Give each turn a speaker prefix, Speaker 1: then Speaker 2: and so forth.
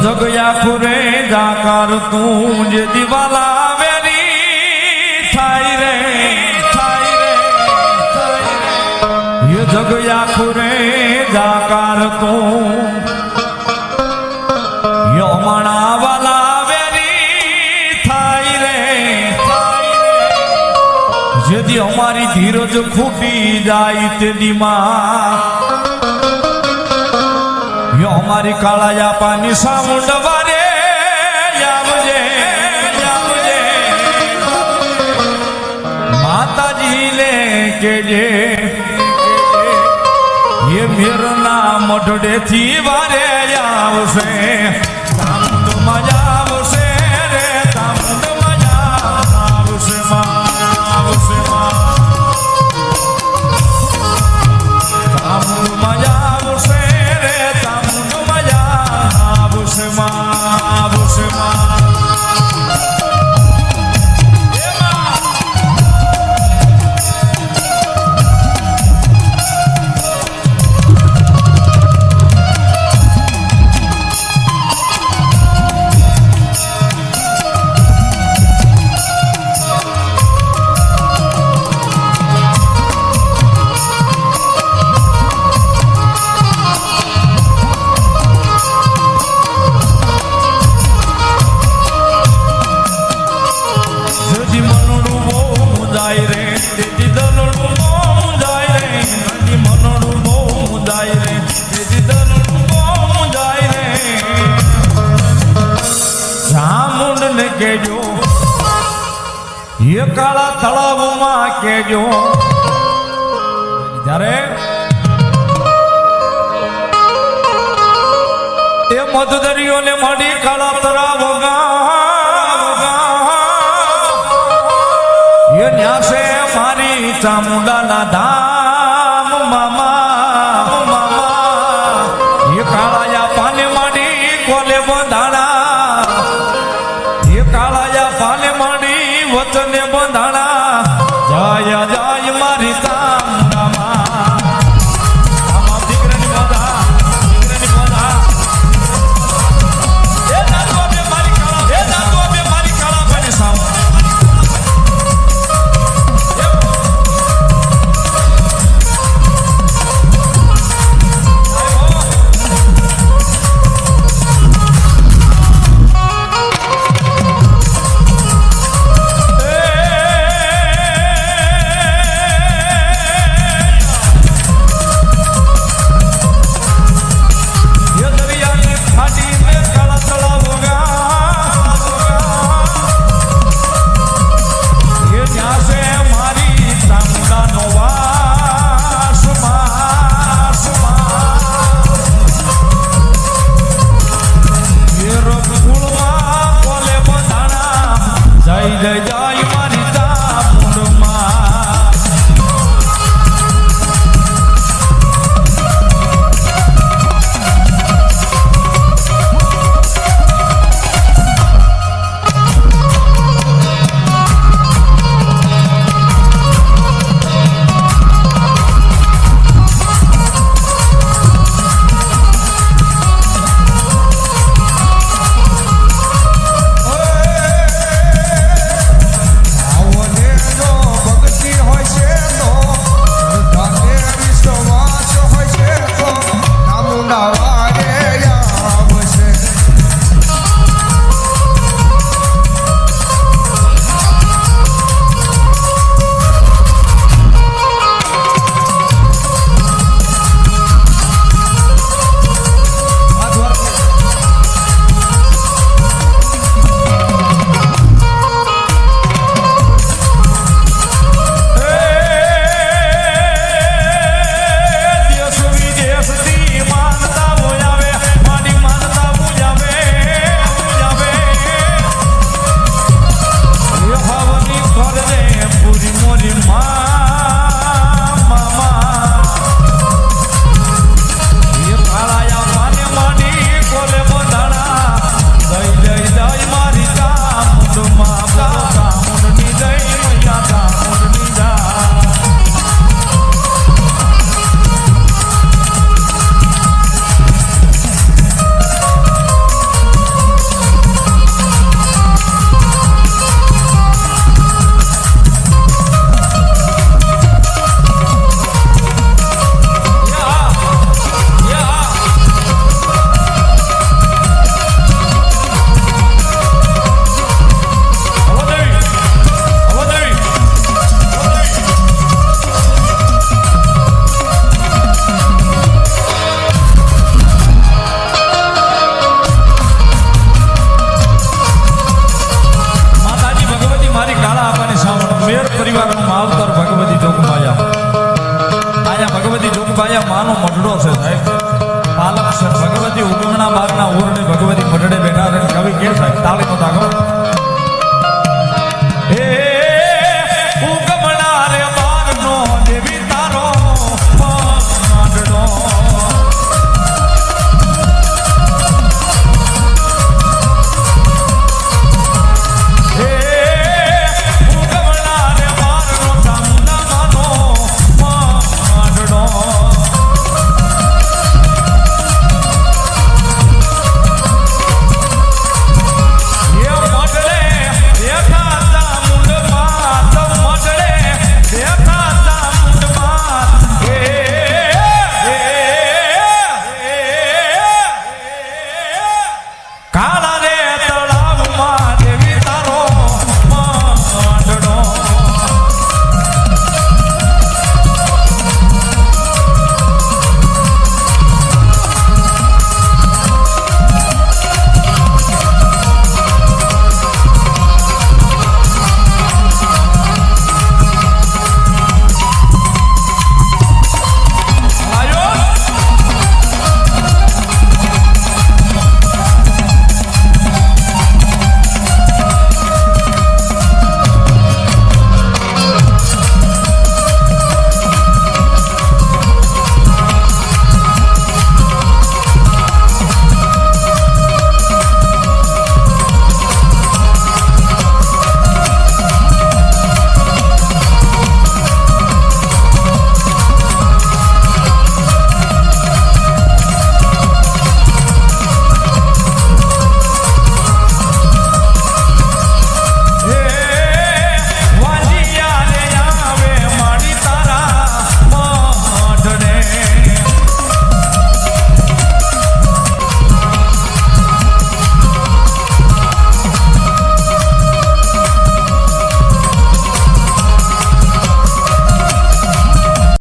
Speaker 1: જગયા ખુરે જાકાર તું જે દિવાલા વેરી થાય રે યે જગયા ખુરે જાકાર તું યો માણા વાલા વેરી થાય રે જેથી અમારી ધીરજ ખૂટી જાય તે દીમાં हमारी काला पानी सामुंड वारे यावजे माता जी ले के जे ये मेरो नाम मठड़े थी वारे आवसे सामुंड मजा आवसे रे सामुंड मजा आवसे आवसे सामुंड मजा आवसे કેજો એ કાળા તળાવમાં કેજો જ્યારે એ મધદરીઓને મળી કાળા તળાવ એ ન્યાસે મારી ચામુંડાના ધામ મામા એ કાળાયા પાને માડી કોલે બંધાણા પાલે માડી વચને બંધાણા જય જય મારી ચામુંડામાં દીકરાની બધા એ દાદુ બે મારી કાળા પાણી સામ પાયા માનો મઢડો છે સાહેબ પાલક છે ભગવતી ઉગમણા બારના ઓરડે ભગવતી મઢડે બેઠા છે કવિ કે સાહેબ તાળી નો દાખલો